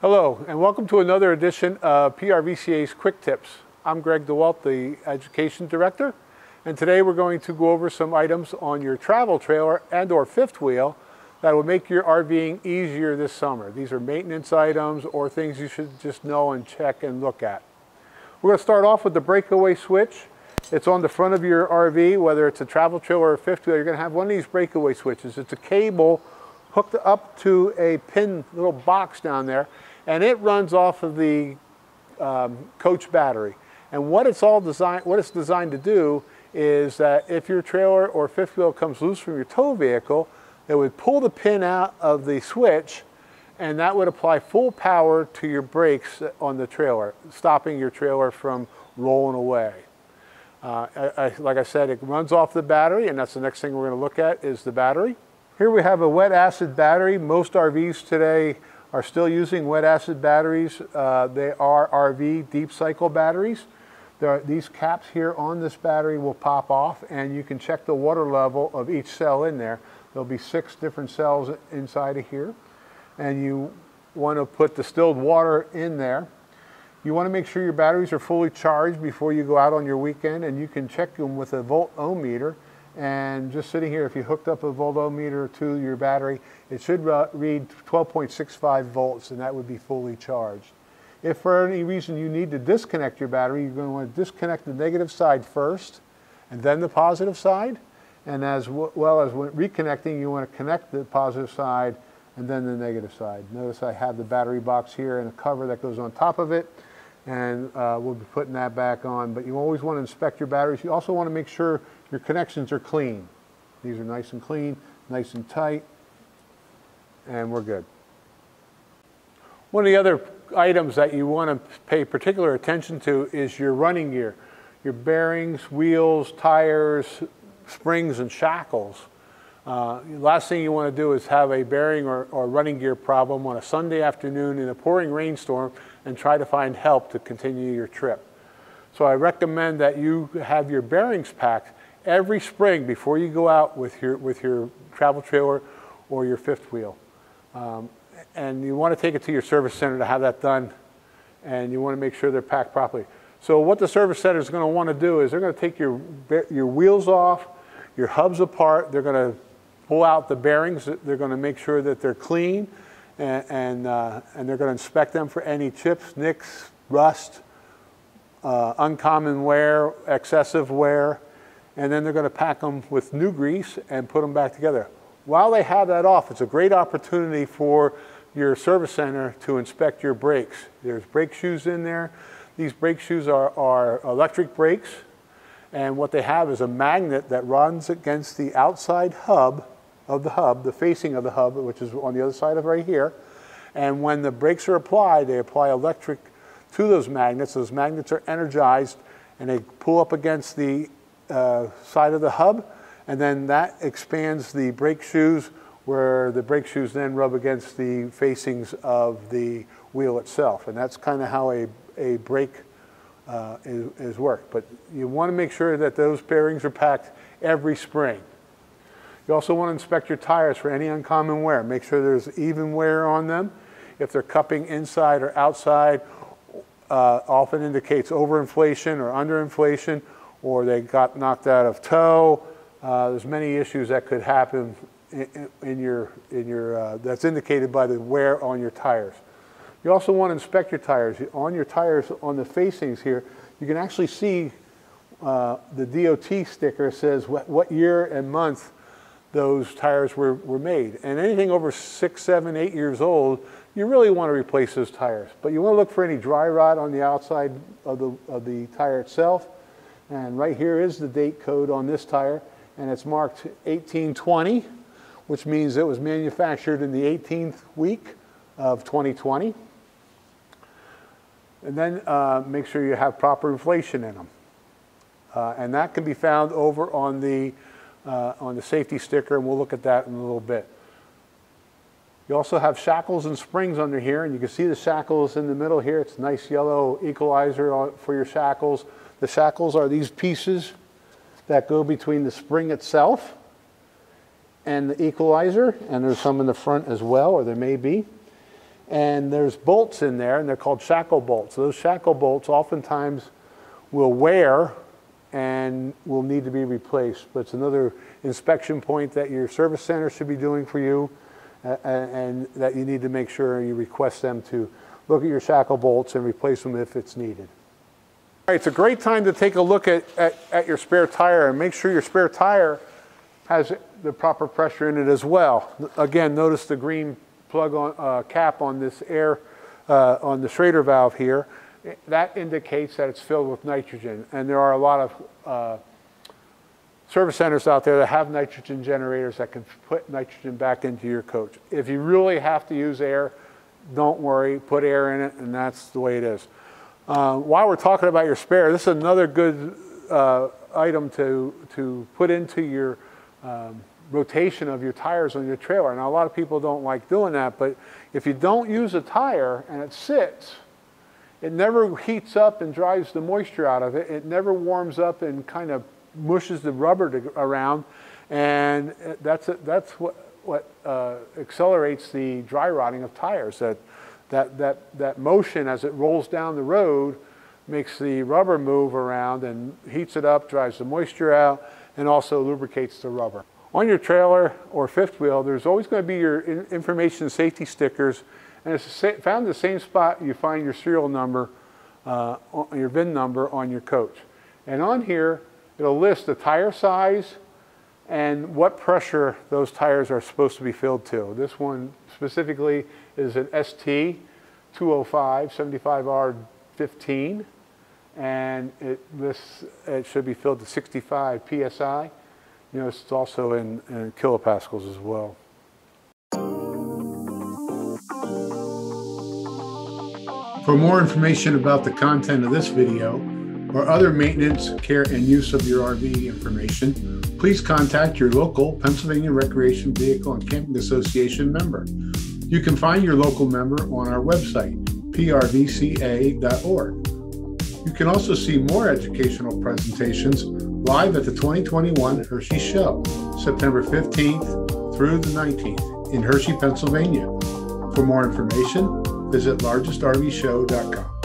Hello, and welcome to another edition of PRVCA's Quick Tips. I'm Greg Dewalt, the Education Director, and today we're going to go over some items on your travel trailer and or fifth wheel that will make your RVing easier this summer. These are maintenance items or things you should just know and check and look at. We're going to start off with the breakaway switch. It's on the front of your RV, whether it's a travel trailer or a fifth wheel, you're going to have one of these breakaway switches. It's a cable hooked up to a pin little box down there, and it runs off of the coach battery. And what it's designed to do is that if your trailer or fifth wheel comes loose from your tow vehicle, it would pull the pin out of the switch, and that would apply full power to your brakes on the trailer, stopping your trailer from rolling away. Like I said, it runs off the battery, and that's the next thing we're going to look at is the battery. Here we have a wet acid battery. Most RVs today are still using wet acid batteries. They are RV deep cycle batteries. These caps here on this battery will pop off, and you can check the water level of each cell in there. There'll be 6 different cells inside of here, and you want to put distilled water in there. You want to make sure your batteries are fully charged before you go out on your weekend, and you can check them with a volt-o-meter. And just sitting here, if you hooked up a volt-o-meter to your battery, it should read 12.65 volts, and that would be fully charged. If for any reason you need to disconnect your battery, you're going to want to disconnect the negative side first, and then the positive side. And as well as when reconnecting, you want to connect the positive side and then the negative side. Notice I have the battery box here and a cover that goes on top of it, and we'll be putting that back on. But you always want to inspect your batteries. You also want to make sure your connections are clean. These are nice and clean, nice and tight, and we're good. One of the other items that you want to pay particular attention to is your running gear. Your bearings, wheels, tires, springs, and shackles. The last thing you want to do is have a bearing or running gear problem on a Sunday afternoon in a pouring rainstorm and try to find help to continue your trip. So I recommend that you have your bearings packed every spring before you go out with your travel trailer or your fifth wheel. And you want to take it to your service center to have that done, and you want to make sure they're packed properly. So what the service center is going to want to do is they're going to take your wheels off, your hubs apart, they're going to pull out the bearings, they're going to make sure that they're clean, and they're going to inspect them for any chips, nicks, rust, uncommon wear, excessive wear, and then they're going to pack them with new grease and put them back together. While they have that off, it's a great opportunity for your service center to inspect your brakes. There's brake shoes in there. These brake shoes are electric brakes, and what they have is a magnet that runs against the outside hub of the hub, the facing of the hub, which is on the other side of right here. And when the brakes are applied, they apply electric to those magnets. Those magnets are energized, and they pull up against the side of the hub, and then that expands the brake shoes, where the brake shoes then rub against the facings of the wheel itself. And that's kind of how a brake is worked. But you want to make sure that those bearings are packed every spring. You also want to inspect your tires for any uncommon wear. Make sure there's even wear on them. If they're cupping inside or outside, often indicates overinflation or underinflation, or they got knocked out of tow. There's many issues that could happen that's indicated by the wear on your tires. You also want to inspect your tires. On your tires, on the facings here, you can actually see the DOT sticker says what year and month those tires were made. And anything over 6, 7, 8 years old, you really want to replace those tires. But you want to look for any dry rot on the outside of the tire itself. And right here is the date code on this tire, and it's marked 1820, which means it was manufactured in the 18th week of 2020. And then make sure you have proper inflation in them. And that can be found over on the safety sticker, and we'll look at that in a little bit. You also have shackles and springs under here, and you can see the shackles in the middle here. It's a nice yellow equalizer for your shackles. The shackles are these pieces that go between the spring itself and the equalizer, and there's some in the front as well, or there may be. and there's bolts in there, and they're called shackle bolts. Those shackle bolts oftentimes will wear and will need to be replaced. But it's another inspection point that your service center should be doing for you, and that you need to make sure you request them to look at your shackle bolts and replace them if it's needed. All right, it's a great time to take a look at your spare tire and make sure your spare tire has the proper pressure in it as well. Again, notice the green plug on cap on this air on the Schrader valve here. That indicates that it's filled with nitrogen, and there are a lot of service centers out there that have nitrogen generators that can put nitrogen back into your coach. If you really have to use air, don't worry, put air in it, and that's the way it is. While we're talking about your spare, this is another good item to put into your rotation of your tires on your trailer. Now, a lot of people don't like doing that, but if you don't use a tire and it sits, it never heats up and dries the moisture out of it. It never warms up and kind of mushes the rubber around, and that's what accelerates the dry rotting of tires. That motion as it rolls down the road makes the rubber move around and heats it up, dries the moisture out, and also lubricates the rubber. On your trailer or fifth wheel, there's always going to be your information safety stickers, and it's found in the same spot you find your serial number, your VIN number on your coach. And on here, it'll list the tire size and what pressure those tires are supposed to be filled to. This one specifically is an ST 205 75R15, and it should be filled to 65 PSI. You know, it's also in kilopascals as well. For more information about the content of this video or other maintenance, care, and use of your RV information, please contact your local Pennsylvania Recreation Vehicle and Camping Association member. You can find your local member on our website, PRVCA.org. You can also see more educational presentations live at the 2021 Hershey Show, September 15th through the 19th in Hershey, Pennsylvania. For more information, visit largestrvshow.com.